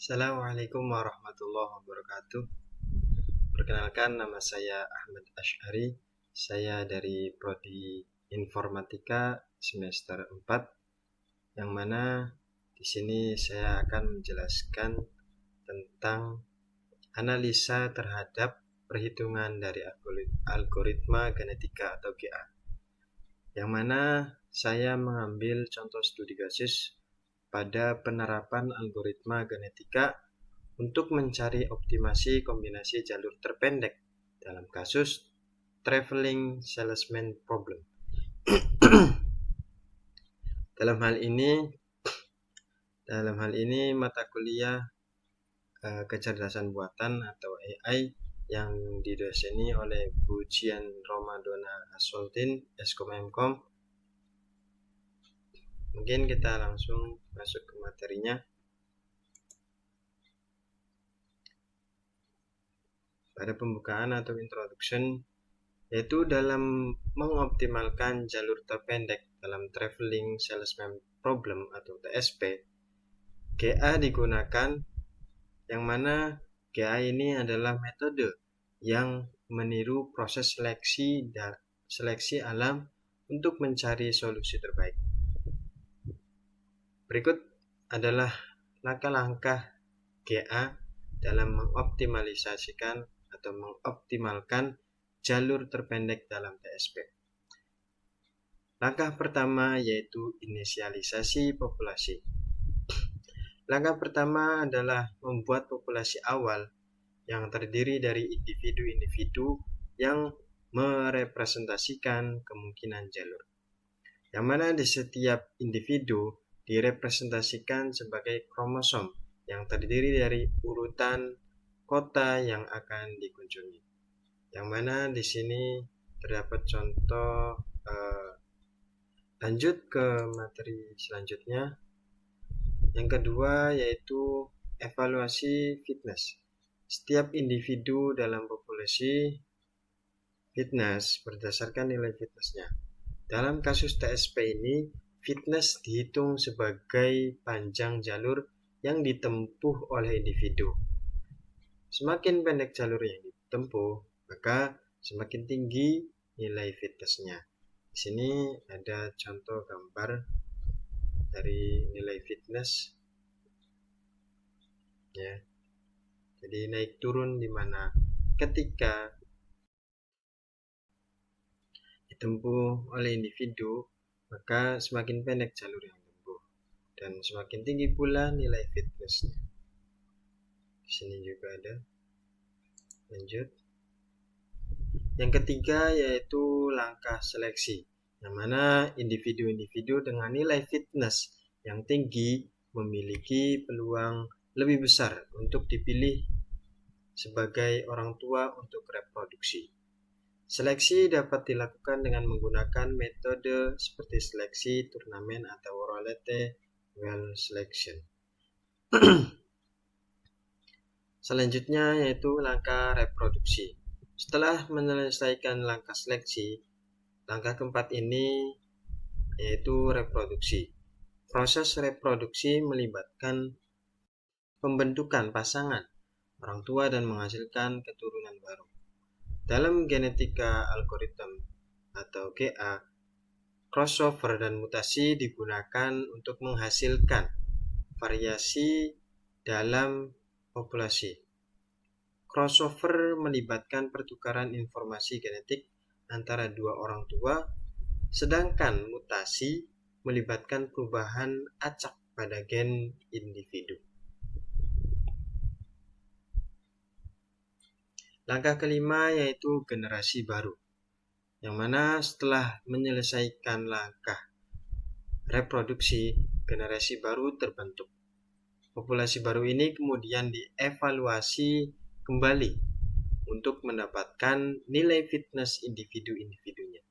Assalamualaikum warahmatullahi wabarakatuh. Perkenalkan, nama saya Ahmad Asy'ari. Saya dari Prodi Informatika semester 4, yang mana di sini saya akan menjelaskan tentang analisa terhadap perhitungan dari algoritma genetika atau GA. Yang mana saya mengambil contoh studi kasus pada penerapan algoritma genetika untuk mencari optimasi kombinasi jalur terpendek dalam kasus traveling salesman problem. Dalam hal ini mata kuliah kecerdasan buatan atau AI yang didoseni oleh Bu Jian Romadona Asoltin, Eskom Mkom. Mungkin kita langsung masuk ke materinya. Pada pembukaan atau introduction, yaitu dalam mengoptimalkan jalur terpendek dalam traveling salesman problem atau TSP, GA digunakan, yang mana GA ini adalah metode yang meniru proses seleksi alam untuk mencari solusi terbaik. Berikut adalah langkah-langkah GA dalam mengoptimalisasikan atau mengoptimalkan jalur terpendek dalam TSP. Langkah pertama yaitu inisialisasi populasi. Langkah pertama adalah membuat populasi awal yang terdiri dari individu-individu yang merepresentasikan kemungkinan jalur, yang mana di setiap individu direpresentasikan sebagai kromosom yang terdiri dari urutan kota yang akan dikunjungi. Yang mana di sini terdapat contoh. Lanjut ke materi selanjutnya. Yang kedua yaitu evaluasi fitness. Setiap individu dalam populasi fitness berdasarkan nilai fitnessnya. Dalam kasus TSP ini, fitness dihitung sebagai panjang jalur yang ditempuh oleh individu. Semakin pendek jalur yang ditempuh, maka semakin tinggi nilai fitnessnya. Di sini ada contoh gambar dari nilai fitness, ya. Jadi naik turun di mana ketika ditempuh oleh individu, maka semakin pendek jalur yang ditempuh dan semakin tinggi pula nilai fitnessnya. Di sini juga ada. Lanjut. Yang ketiga yaitu langkah seleksi, yang mana individu-individu dengan nilai fitness yang tinggi memiliki peluang lebih besar untuk dipilih sebagai orang tua untuk reproduksi. Seleksi dapat dilakukan dengan menggunakan metode seperti seleksi turnamen atau roulette wheel selection. Selanjutnya yaitu langkah reproduksi. Setelah menyelesaikan langkah seleksi, langkah keempat ini yaitu reproduksi. Proses reproduksi melibatkan pembentukan pasangan orang tua dan menghasilkan keturunan baru. Dalam genetika algoritma atau GA, crossover dan mutasi digunakan untuk menghasilkan variasi dalam populasi. Crossover melibatkan pertukaran informasi genetik antara dua orang tua, sedangkan mutasi melibatkan perubahan acak pada gen individu. Langkah kelima yaitu generasi baru, yang mana setelah menyelesaikan langkah reproduksi, generasi baru terbentuk. Populasi baru ini kemudian dievaluasi kembali untuk mendapatkan nilai fitness individu-individunya.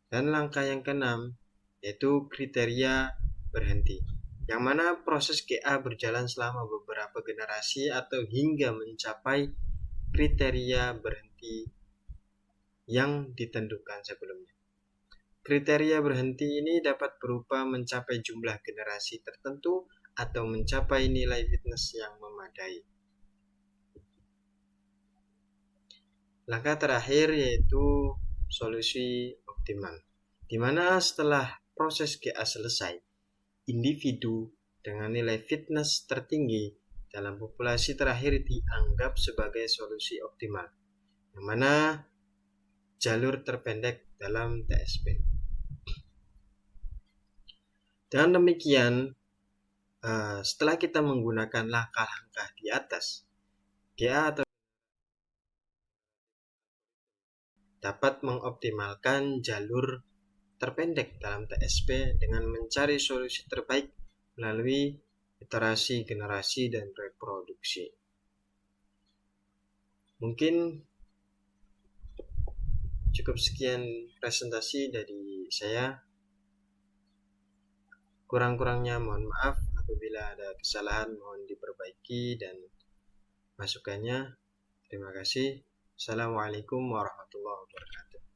Dan langkah yang keenam yaitu kriteria berhenti, yang mana proses GA berjalan selama beberapa generasi atau hingga mencapai kriteria berhenti yang ditentukan sebelumnya. Kriteria berhenti ini dapat berupa mencapai jumlah generasi tertentu atau mencapai nilai fitness yang memadai. Langkah terakhir yaitu solusi optimal, di mana setelah proses GA selesai, individu dengan nilai fitness tertinggi dalam populasi terakhir dianggap sebagai solusi optimal, yang mana jalur terpendek dalam TSP. Dengan demikian, setelah kita menggunakan langkah-langkah di atas, GA atau dapat mengoptimalkan jalur terpendek dalam TSP dengan mencari solusi terbaik melalui iterasi, generasi, dan reproduksi. Mungkin cukup sekian presentasi dari saya. Kurang-kurangnya mohon maaf, apabila ada kesalahan mohon diperbaiki dan masukannya. Terima kasih. Assalamualaikum warahmatullahi wabarakatuh.